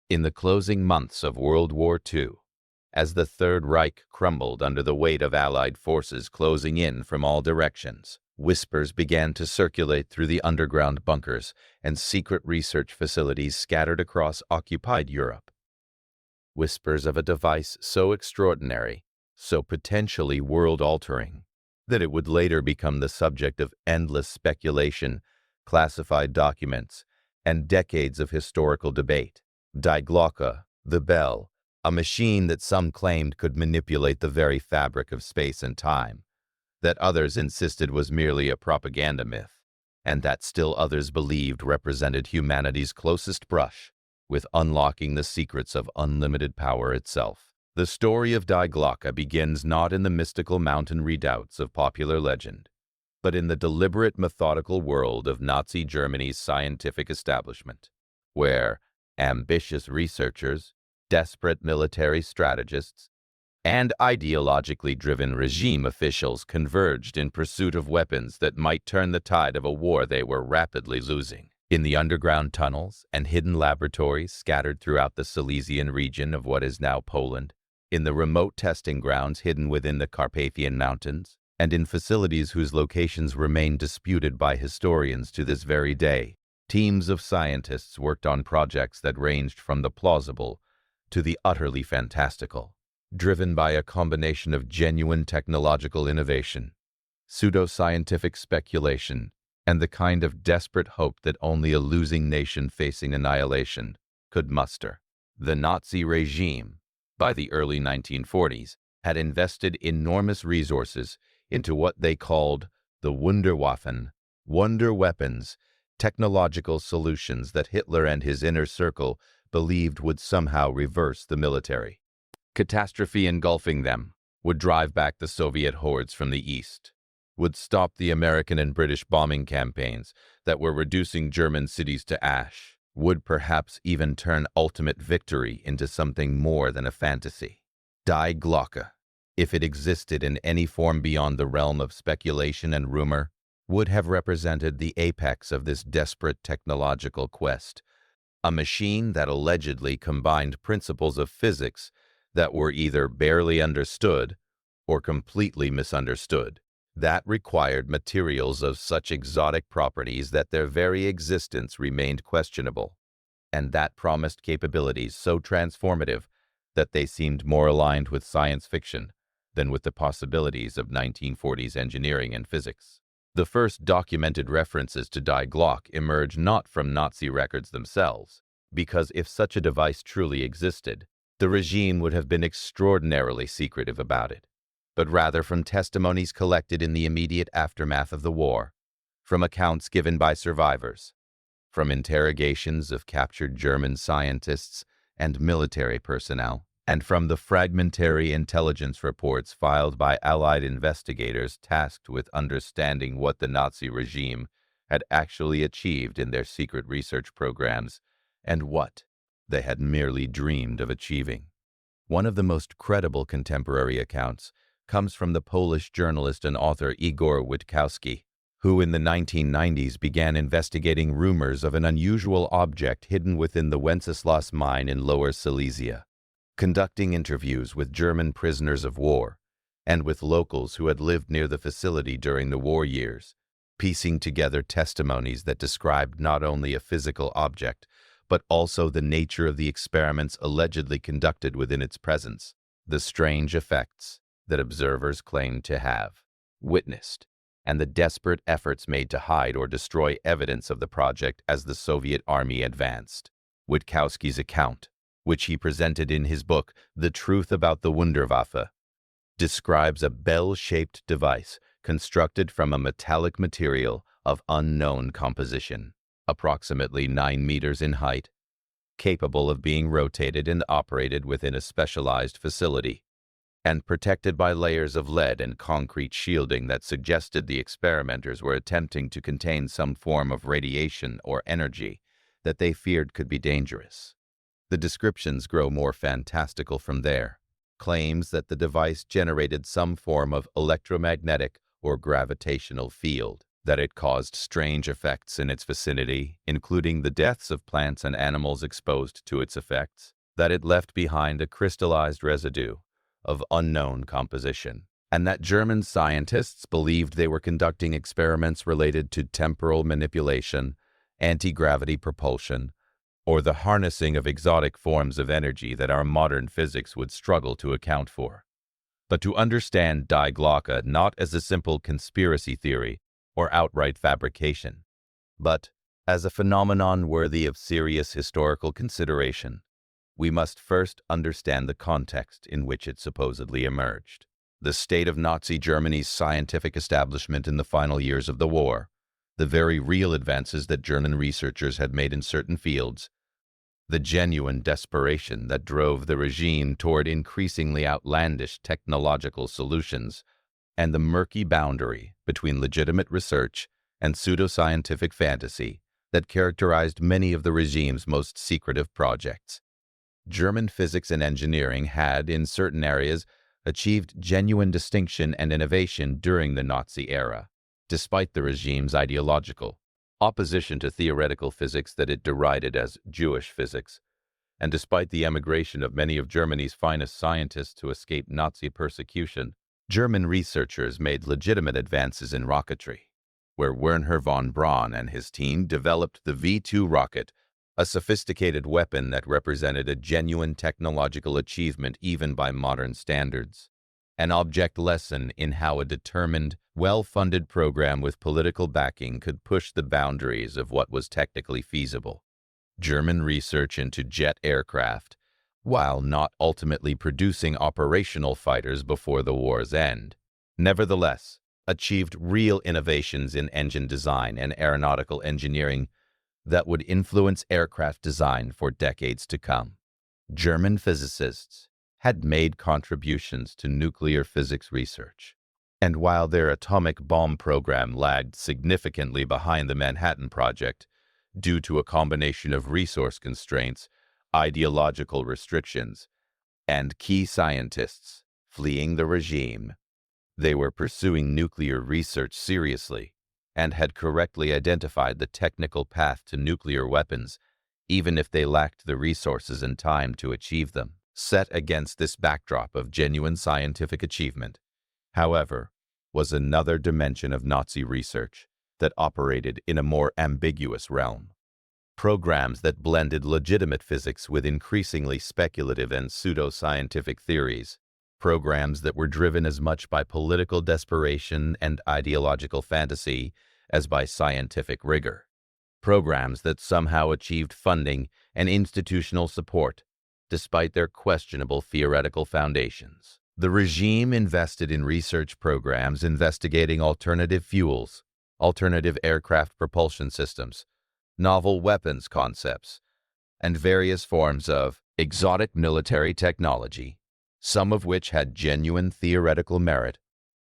In the closing months of World War II, as the Third Reich crumbled under the weight of Allied forces closing in from all directions, whispers began to circulate through the underground bunkers and secret research facilities scattered across occupied Europe. Whispers of a device so extraordinary, so potentially world-altering, that it would later become the subject of endless speculation, classified documents, and decades of historical debate. Die Glocke, the bell, a machine that some claimed could manipulate the very fabric of space and time, that others insisted was merely a propaganda myth, and that still others believed represented humanity's closest brush with unlocking the secrets of unlimited power itself. The story of Die Glocke begins not in the mystical mountain redoubts of popular legend, but in the deliberate, methodical world of Nazi Germany's scientific establishment, where ambitious researchers, desperate military strategists, and ideologically driven regime officials converged in pursuit of weapons that might turn the tide of a war they were rapidly losing. In the underground tunnels and hidden laboratories scattered throughout the Silesian region of what is now Poland, in the remote testing grounds hidden within the Carpathian Mountains, and in facilities whose locations remain disputed by historians to this very day, teams of scientists worked on projects that ranged from the plausible to the utterly fantastical, driven by a combination of genuine technological innovation, pseudoscientific speculation, and the kind of desperate hope that only a losing nation facing annihilation could muster. The Nazi regime, by the early 1940s, had invested enormous resources into what they called the Wunderwaffen, wonder weapons, technological solutions that Hitler and his inner circle believed would somehow reverse the military. Catastrophe engulfing them would drive back the Soviet hordes from the east, would stop the American and British bombing campaigns that were reducing German cities to ash, would perhaps even turn ultimate victory into something more than a fantasy. Die Glocke, if it existed in any form beyond the realm of speculation and rumor, would have represented the apex of this desperate technological quest, a machine that allegedly combined principles of physics that were either barely understood or completely misunderstood, that required materials of such exotic properties that their very existence remained questionable, and that promised capabilities so transformative that they seemed more aligned with science fiction than with the possibilities of 1940s engineering and physics. The first documented references to Die Glocke emerge not from Nazi records themselves, because if such a device truly existed, the regime would have been extraordinarily secretive about it, but rather from testimonies collected in the immediate aftermath of the war, from accounts given by survivors, from interrogations of captured German scientists and military personnel, and from the fragmentary intelligence reports filed by Allied investigators tasked with understanding what the Nazi regime had actually achieved in their secret research programs and what they had merely dreamed of achieving. One of the most credible contemporary accounts comes from the Polish journalist and author Igor Witkowski, who in the 1990s began investigating rumors of an unusual object hidden within the Wenceslas mine in Lower Silesia, conducting interviews with German prisoners of war and with locals who had lived near the facility during the war years, piecing together testimonies that described not only a physical object, but also the nature of the experiments allegedly conducted within its presence, the strange effects that observers claimed to have witnessed, and the desperate efforts made to hide or destroy evidence of the project as the Soviet army advanced. Witkowski's account, which he presented in his book The Truth About the Wunderwaffe, describes a bell-shaped device constructed from a metallic material of unknown composition, approximately 9 meters in height, capable of being rotated and operated within a specialized facility, and protected by layers of lead and concrete shielding that suggested the experimenters were attempting to contain some form of radiation or energy that they feared could be dangerous. The descriptions grow more fantastical from there. Claims that the device generated some form of electromagnetic or gravitational field that it caused strange effects in its vicinity, including the deaths of plants and animals exposed to its effects, that it left behind a crystallized residue of unknown composition, and that German scientists believed they were conducting experiments related to temporal manipulation, anti-gravity propulsion, or the harnessing of exotic forms of energy that our modern physics would struggle to account for. But to understand Die Glocke not as a simple conspiracy theory or outright fabrication, but as a phenomenon worthy of serious historical consideration, we must first understand the context in which it supposedly emerged. The state of Nazi Germany's scientific establishment in the final years of the war, the very real advances that German researchers had made in certain fields, the genuine desperation that drove the regime toward increasingly outlandish technological solutions, and the murky boundary between legitimate research and pseudoscientific fantasy that characterized many of the regime's most secretive projects. German physics and engineering had, in certain areas, achieved genuine distinction and innovation during the Nazi era, despite the regime's ideological opposition to theoretical physics that it derided as Jewish physics, and despite the emigration of many of Germany's finest scientists to escape Nazi persecution, German researchers made legitimate advances in rocketry, where Wernher von Braun and his team developed the V-2 rocket, a sophisticated weapon that represented a genuine technological achievement even by modern standards. An object lesson in how a determined, well-funded program with political backing could push the boundaries of what was technically feasible. German research into jet aircraft, while not ultimately producing operational fighters before the war's end, nevertheless achieved real innovations in engine design and aeronautical engineering that would influence aircraft design for decades to come. German physicists had made contributions to nuclear physics research, and while their atomic bomb program lagged significantly behind the Manhattan Project due to a combination of resource constraints, ideological restrictions, and key scientists fleeing the regime, they were pursuing nuclear research seriously and had correctly identified the technical path to nuclear weapons, even if they lacked the resources and time to achieve them. Set against this backdrop of genuine scientific achievement, however, was another dimension of Nazi research that operated in a more ambiguous realm. Programs that blended legitimate physics with increasingly speculative and pseudo-scientific theories. Programs that were driven as much by political desperation and ideological fantasy as by scientific rigor. Programs that somehow achieved funding and institutional support, despite their questionable theoretical foundations. The regime invested in research programs investigating alternative fuels, alternative aircraft propulsion systems, novel weapons concepts, and various forms of exotic military technology, some of which had genuine theoretical merit,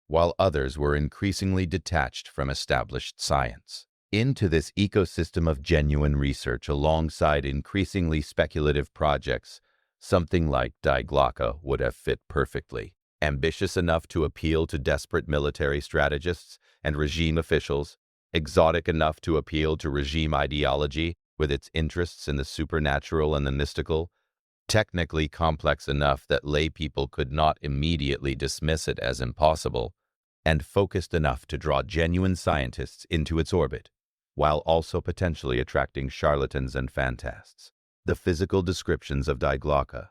while others were increasingly detached from established science. Into this ecosystem of genuine research alongside increasingly speculative projects, something like Die Glocke would have fit perfectly. Ambitious enough to appeal to desperate military strategists and regime officials, exotic enough to appeal to regime ideology with its interests in the supernatural and the mystical, technically complex enough that lay people could not immediately dismiss it as impossible, and focused enough to draw genuine scientists into its orbit, while also potentially attracting charlatans and fantasts. The physical descriptions of Die Glocke,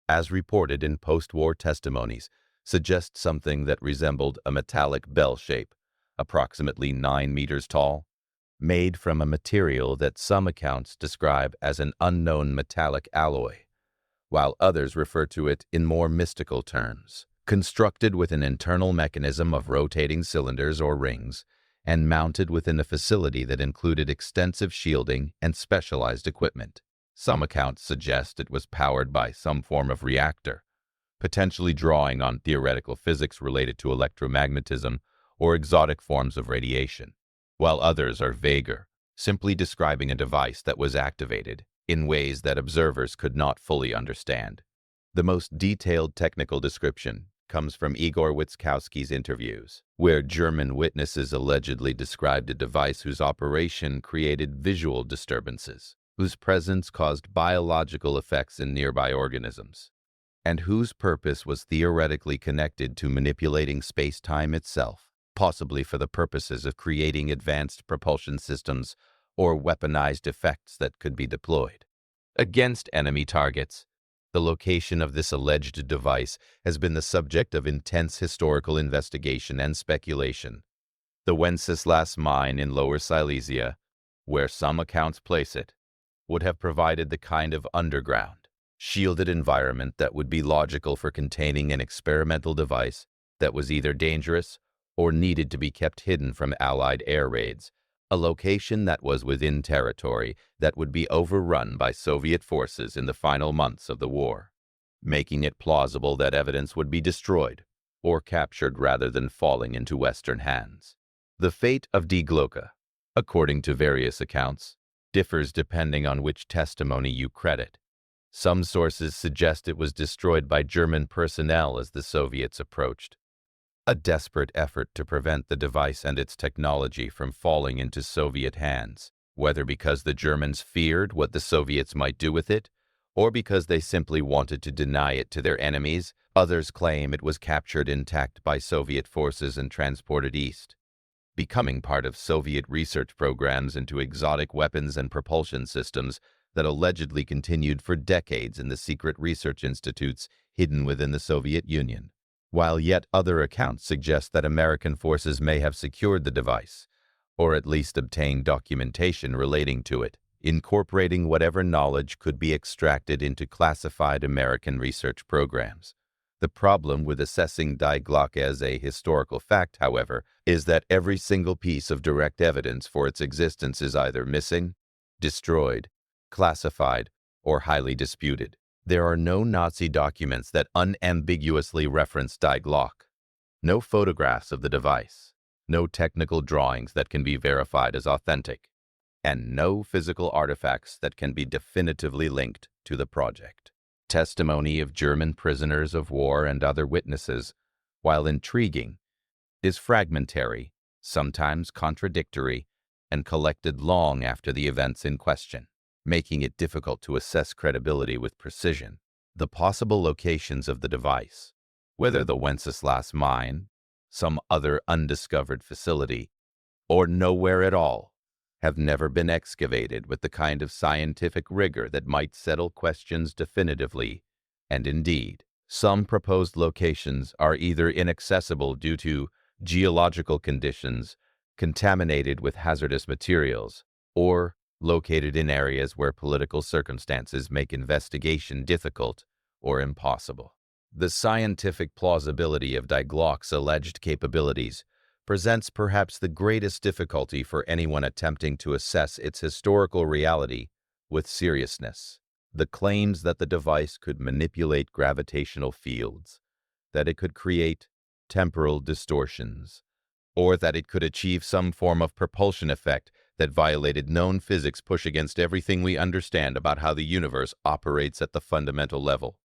as reported in post-war testimonies, suggest something that resembled a metallic bell shape, approximately 9 meters tall, made from a material that some accounts describe as an unknown metallic alloy, while others refer to it in more mystical terms. Constructed with an internal mechanism of rotating cylinders or rings, and mounted within a facility that included extensive shielding and specialized equipment. Some accounts suggest it was powered by some form of reactor, potentially drawing on theoretical physics related to electromagnetism or exotic forms of radiation, while others are vaguer, simply describing a device that was activated in ways that observers could not fully understand. The most detailed technical description comes from Igor Witkowski's interviews, where German witnesses allegedly described a device whose operation created visual disturbances, whose presence caused biological effects in nearby organisms, and whose purpose was theoretically connected to manipulating space-time itself, possibly for the purposes of creating advanced propulsion systems or weaponized effects that could be deployed against enemy targets. The location of this alleged device has been the subject of intense historical investigation and speculation. The Wenceslas mine in Lower Silesia, where some accounts place it, would have provided the kind of underground, shielded environment that would be logical for containing an experimental device that was either dangerous or needed to be kept hidden from Allied air raids, a location that was within territory that would be overrun by Soviet forces in the final months of the war, making it plausible that evidence would be destroyed or captured rather than falling into Western hands. The fate of Die Glocke, according to various accounts, differs depending on which testimony you credit. Some sources suggest it was destroyed by German personnel as the Soviets approached, a desperate effort to prevent the device and its technology from falling into Soviet hands, whether because the Germans feared what the Soviets might do with it, or because they simply wanted to deny it to their enemies. Others claim it was captured intact by Soviet forces and transported east, becoming part of Soviet research programs into exotic weapons and propulsion systems that allegedly continued for decades in the secret research institutes hidden within the Soviet Union, while yet other accounts suggest that American forces may have secured the device, or at least obtained documentation relating to it, incorporating whatever knowledge could be extracted into classified American research programs. The problem with assessing Die Glocke as a historical fact, however, is that every single piece of direct evidence for its existence is either missing, destroyed, classified, or highly disputed. There are no Nazi documents that unambiguously reference Die Glocke, no photographs of the device, no technical drawings that can be verified as authentic, and no physical artifacts that can be definitively linked to the project. Testimony of German prisoners of war and other witnesses, while intriguing, is fragmentary, sometimes contradictory, and collected long after the events in question, making it difficult to assess credibility with precision. The possible locations of the device, whether the Wenceslas mine, some other undiscovered facility, or nowhere at all, have never been excavated with the kind of scientific rigor that might settle questions definitively, and indeed, some proposed locations are either inaccessible due to geological conditions, contaminated with hazardous materials, or located in areas where political circumstances make investigation difficult or impossible. The scientific plausibility of Die Glocke's alleged capabilities presents perhaps the greatest difficulty for anyone attempting to assess its historical reality with seriousness. The claims that the device could manipulate gravitational fields, that it could create temporal distortions, or that it could achieve some form of propulsion effect that violated known physics push against everything we understand about how the universe operates at the fundamental level.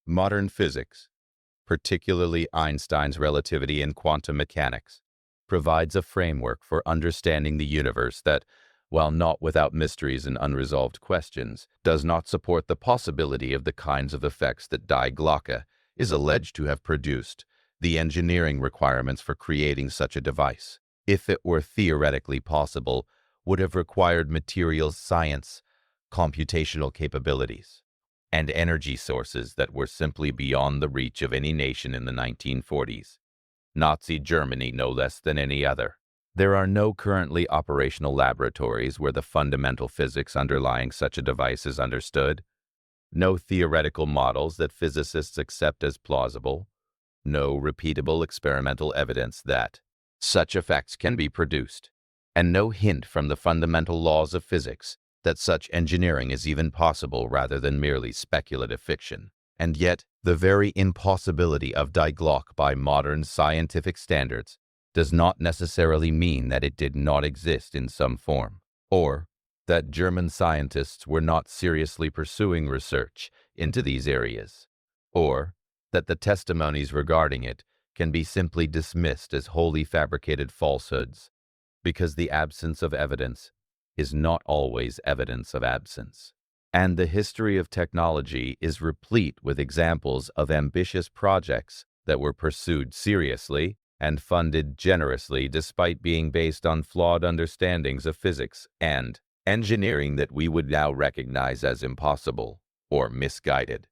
Modern physics, particularly Einstein's relativity and quantum mechanics, provides a framework for understanding the universe that, while not without mysteries and unresolved questions, does not support the possibility of the kinds of effects that Die Glocke is alleged to have produced. The engineering requirements for creating such a device, if it were theoretically possible, would have required materials science, computational capabilities, and energy sources that were simply beyond the reach of any nation in the 1940s. Nazi Germany no less than any other. There are no currently operational laboratories where the fundamental physics underlying such a device is understood, no theoretical models that physicists accept as plausible, no repeatable experimental evidence that such effects can be produced, and no hint from the fundamental laws of physics that such engineering is even possible rather than merely speculative fiction. And yet, the very impossibility of Die Glocke by modern scientific standards does not necessarily mean that it did not exist in some form, or that German scientists were not seriously pursuing research into these areas, or that the testimonies regarding it can be simply dismissed as wholly fabricated falsehoods, because the absence of evidence is not always evidence of absence. And the history of technology is replete with examples of ambitious projects that were pursued seriously and funded generously despite being based on flawed understandings of physics and engineering that we would now recognize as impossible or misguided.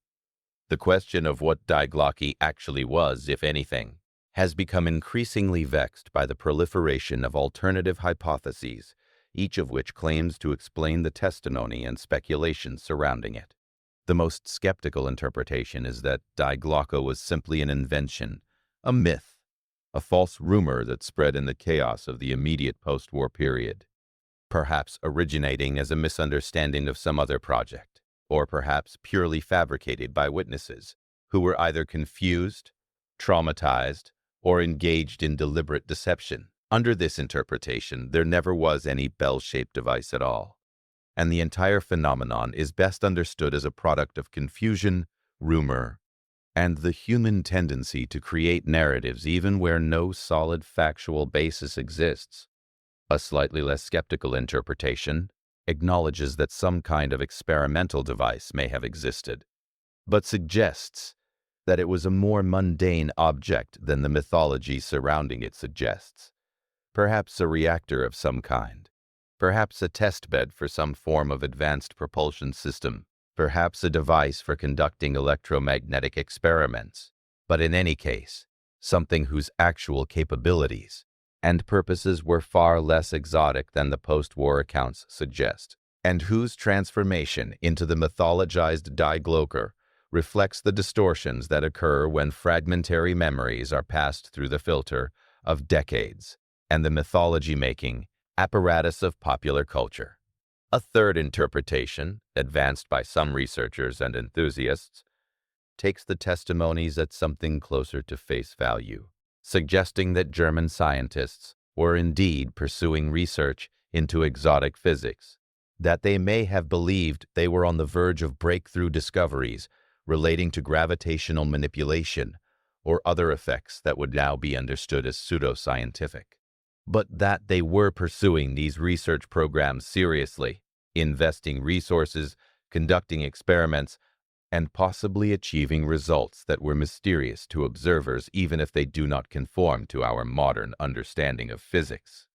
The question of what Die Glocke actually was, if anything, has become increasingly vexed by the proliferation of alternative hypotheses, each of which claims to explain the testimony and speculation surrounding it. The most skeptical interpretation is that Die Glocke was simply an invention, a myth, a false rumor that spread in the chaos of the immediate post-war period, perhaps originating as a misunderstanding of some other project, or perhaps purely fabricated by witnesses who were either confused, traumatized, or engaged in deliberate deception. Under this interpretation, there never was any bell-shaped device at all, and the entire phenomenon is best understood as a product of confusion, rumor, and the human tendency to create narratives even where no solid factual basis exists. A slightly less skeptical interpretation acknowledges that some kind of experimental device may have existed, but suggests that it was a more mundane object than the mythology surrounding it suggests. Perhaps a reactor of some kind, perhaps a test bed for some form of advanced propulsion system, perhaps a device for conducting electromagnetic experiments, but in any case, something whose actual capabilities and purposes were far less exotic than the post-war accounts suggest, and whose transformation into the mythologized Die Glocke reflects the distortions that occur when fragmentary memories are passed through the filter of decades and the mythology-making apparatus of popular culture. A third interpretation, advanced by some researchers and enthusiasts, takes the testimonies at something closer to face value, suggesting that German scientists were indeed pursuing research into exotic physics, that they may have believed they were on the verge of breakthrough discoveries relating to gravitational manipulation or other effects that would now be understood as pseudoscientific, but that they were pursuing these research programs seriously, investing resources, conducting experiments, and possibly achieving results that were mysterious to observers even if they do not conform to our modern understanding of physics.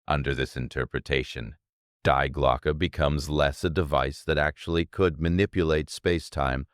Under this interpretation, Die Glocke becomes less a device that actually could manipulate space-time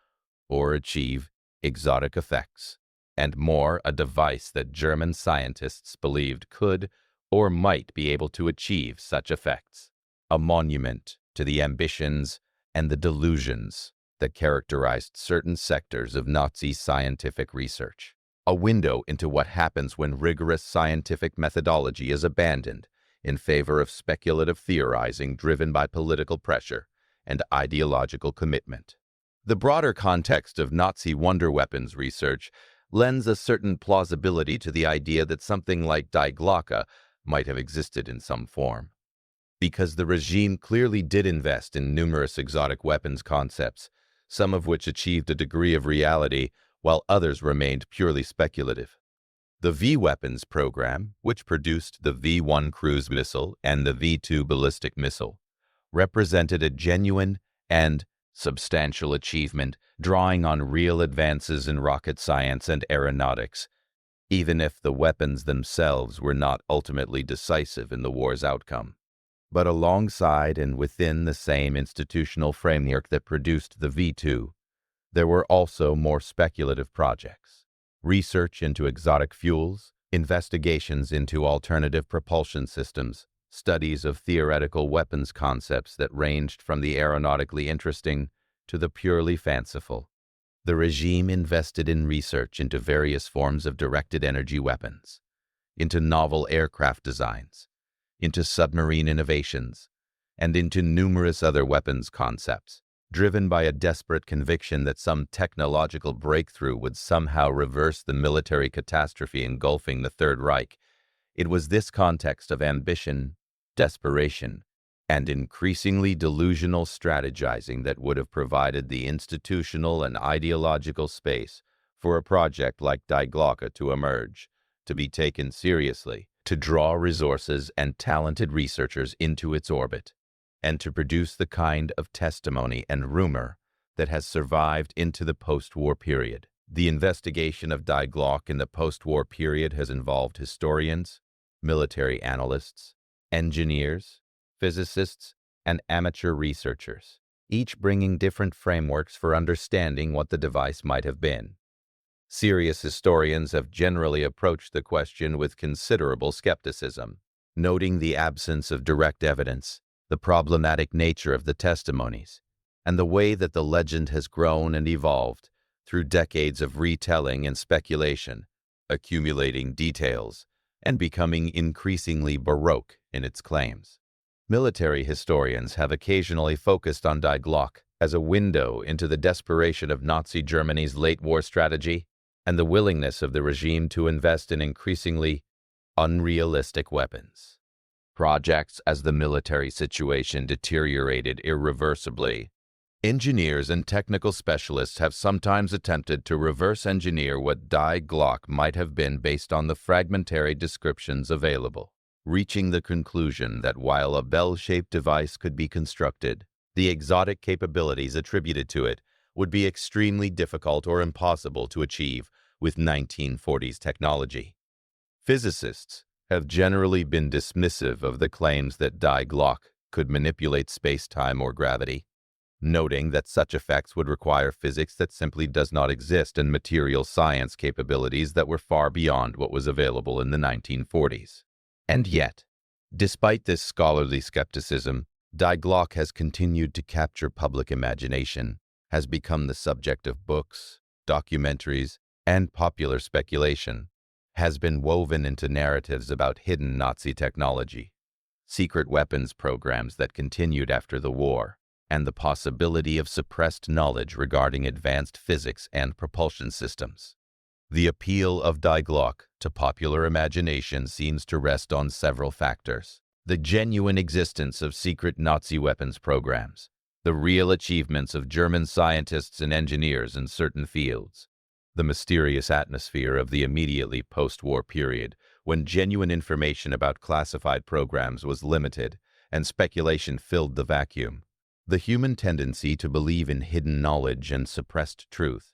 or achieve exotic effects, and more a device that German scientists believed could or might be able to achieve such effects, a monument to the ambitions and the delusions that characterized certain sectors of Nazi scientific research, a window into what happens when rigorous scientific methodology is abandoned in favor of speculative theorizing driven by political pressure and ideological commitment. The broader context of Nazi wonder weapons research lends a certain plausibility to the idea that something like Die Glocke might have existed in some form, because the regime clearly did invest in numerous exotic weapons concepts, some of which achieved a degree of reality while others remained purely speculative. The V-weapons program, which produced the V-1 cruise missile and the V-2 ballistic missile, represented a genuine and substantial achievement, drawing on real advances in rocket science and aeronautics, even if the weapons themselves were not ultimately decisive in the war's outcome. But alongside and within the same institutional framework that produced the V-2, there were also more speculative projects. Research into exotic fuels, investigations into alternative propulsion systems, studies of theoretical weapons concepts that ranged from the aeronautically interesting to the purely fanciful. The regime invested in research into various forms of directed energy weapons, into novel aircraft designs, into submarine innovations, and into numerous other weapons concepts, driven by a desperate conviction that some technological breakthrough would somehow reverse the military catastrophe engulfing the Third Reich. It was this context of ambition, desperation, and increasingly delusional strategizing that would have provided the institutional and ideological space for a project like Die Glocke to emerge, to be taken seriously, to draw resources and talented researchers into its orbit, and to produce the kind of testimony and rumor that has survived into the post-war period. The investigation of Die Glocke in the post-war period has involved historians, military analysts, engineers, physicists, and amateur researchers, each bringing different frameworks for understanding what the device might have been. Serious historians have generally approached the question with considerable skepticism, noting the absence of direct evidence, the problematic nature of the testimonies, and the way that the legend has grown and evolved through decades of retelling and speculation, accumulating details, and becoming increasingly baroque in its claims. Military historians have occasionally focused on Die Glocke as a window into the desperation of Nazi Germany's late war strategy and the willingness of the regime to invest in increasingly unrealistic weapons projects as the military situation deteriorated irreversibly. Engineers and technical specialists have sometimes attempted to reverse engineer what Die Glocke might have been based on the fragmentary descriptions available, reaching the conclusion that while a bell-shaped device could be constructed, the exotic capabilities attributed to it would be extremely difficult or impossible to achieve with 1940s technology. Physicists have generally been dismissive of the claims that Die Glocke could manipulate space-time or gravity, noting that such effects would require physics that simply does not exist and material science capabilities that were far beyond what was available in the 1940s. And yet, despite this scholarly skepticism, Die Glocke has continued to capture public imagination, has become the subject of books, documentaries, and popular speculation, has been woven into narratives about hidden Nazi technology, secret weapons programs that continued after the war, and the possibility of suppressed knowledge regarding advanced physics and propulsion systems. The appeal of Die Glocke to popular imagination seems to rest on several factors: the genuine existence of secret Nazi weapons programs, the real achievements of German scientists and engineers in certain fields, the mysterious atmosphere of the immediately post-war period when genuine information about classified programs was limited and speculation filled the vacuum, the human tendency to believe in hidden knowledge and suppressed truth,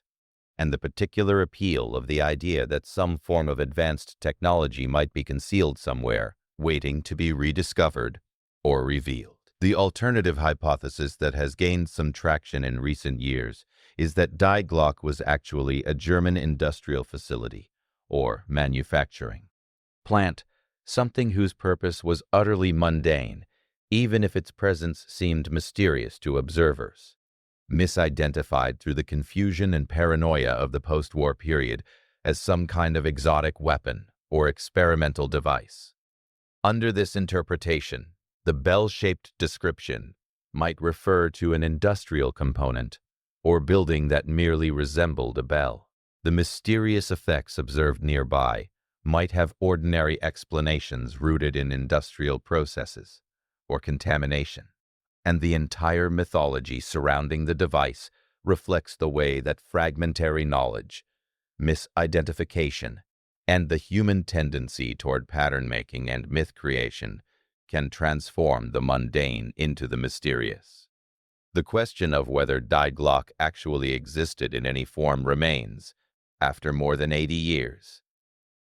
and the particular appeal of the idea that some form of advanced technology might be concealed somewhere, waiting to be rediscovered or revealed. The alternative hypothesis that has gained some traction in recent years is that Die Glocke was actually a German industrial facility, or manufacturing plant, something whose purpose was utterly mundane, even if its presence seemed mysterious to observers, misidentified through the confusion and paranoia of the post-war period as some kind of exotic weapon or experimental device. Under this interpretation, the bell-shaped description might refer to an industrial component or building that merely resembled a bell. The mysterious effects observed nearby might have ordinary explanations rooted in industrial processes or contamination, and the entire mythology surrounding the device reflects the way that fragmentary knowledge, misidentification, and the human tendency toward pattern-making and myth creation can transform the mundane into the mysterious. The question of whether Die Glocke actually existed in any form remains, after more than 80 years,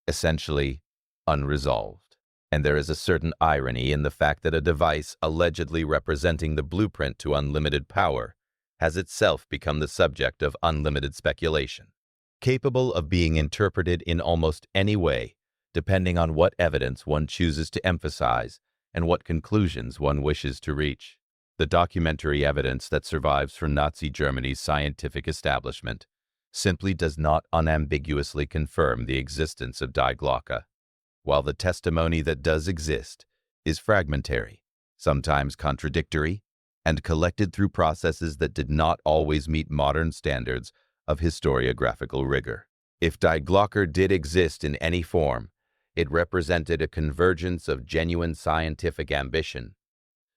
essentially unresolved. And there is a certain irony in the fact that a device allegedly representing the blueprint to unlimited power has itself become the subject of unlimited speculation, capable of being interpreted in almost any way, depending on what evidence one chooses to emphasize and what conclusions one wishes to reach. The documentary evidence that survives from Nazi Germany's scientific establishment simply does not unambiguously confirm the existence of Die Glocke, while the testimony that does exist is fragmentary, sometimes contradictory, and collected through processes that did not always meet modern standards of historiographical rigor. If Die Glocke did exist in any form, it represented a convergence of genuine scientific ambition,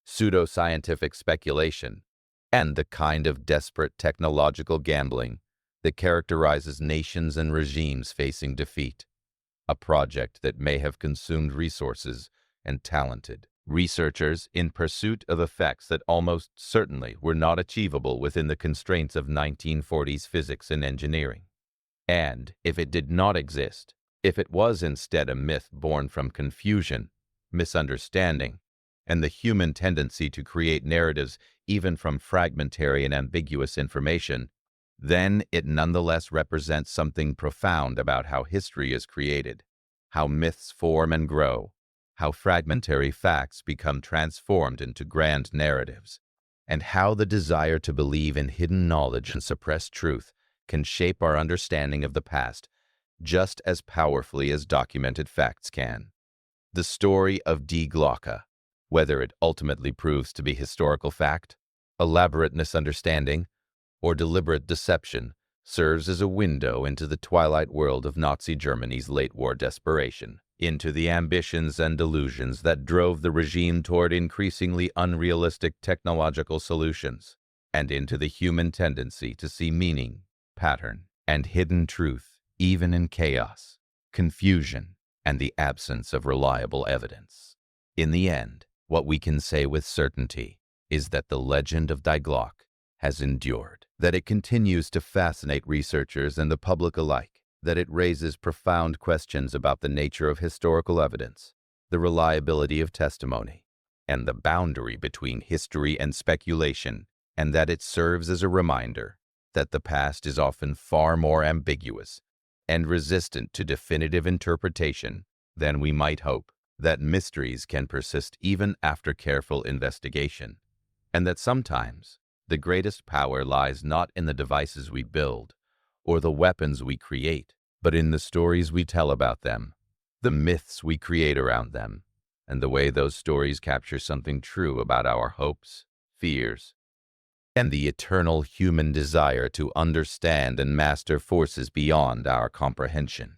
pseudo-scientific speculation, and the kind of desperate technological gambling that characterizes nations and regimes facing defeat, a project that may have consumed resources and talented researchers in pursuit of effects that almost certainly were not achievable within the constraints of 1940s physics and engineering. And if it did not exist, if it was instead a myth born from confusion, misunderstanding, and the human tendency to create narratives even from fragmentary and ambiguous information, then it nonetheless represents something profound about how history is created, how myths form and grow, how fragmentary facts become transformed into grand narratives, and how the desire to believe in hidden knowledge and suppressed truth can shape our understanding of the past just as powerfully as documented facts can. The story of Die Glocke, whether it ultimately proves to be historical fact, elaborate misunderstanding, or deliberate deception, serves as a window into the twilight world of Nazi Germany's late-war desperation, into the ambitions and delusions that drove the regime toward increasingly unrealistic technological solutions, and into the human tendency to see meaning, pattern, and hidden truth even in chaos, confusion, and the absence of reliable evidence. In the end, what we can say with certainty is that the legend of Die Glocke has endured, that it continues to fascinate researchers and the public alike, that it raises profound questions about the nature of historical evidence, the reliability of testimony, and the boundary between history and speculation, and that it serves as a reminder that the past is often far more ambiguous and resistant to definitive interpretation than we might hope, that mysteries can persist even after careful investigation, and that sometimes the greatest power lies not in the devices we build or the weapons we create, but in the stories we tell about them, the myths we create around them, and the way those stories capture something true about our hopes, fears, and the eternal human desire to understand and master forces beyond our comprehension.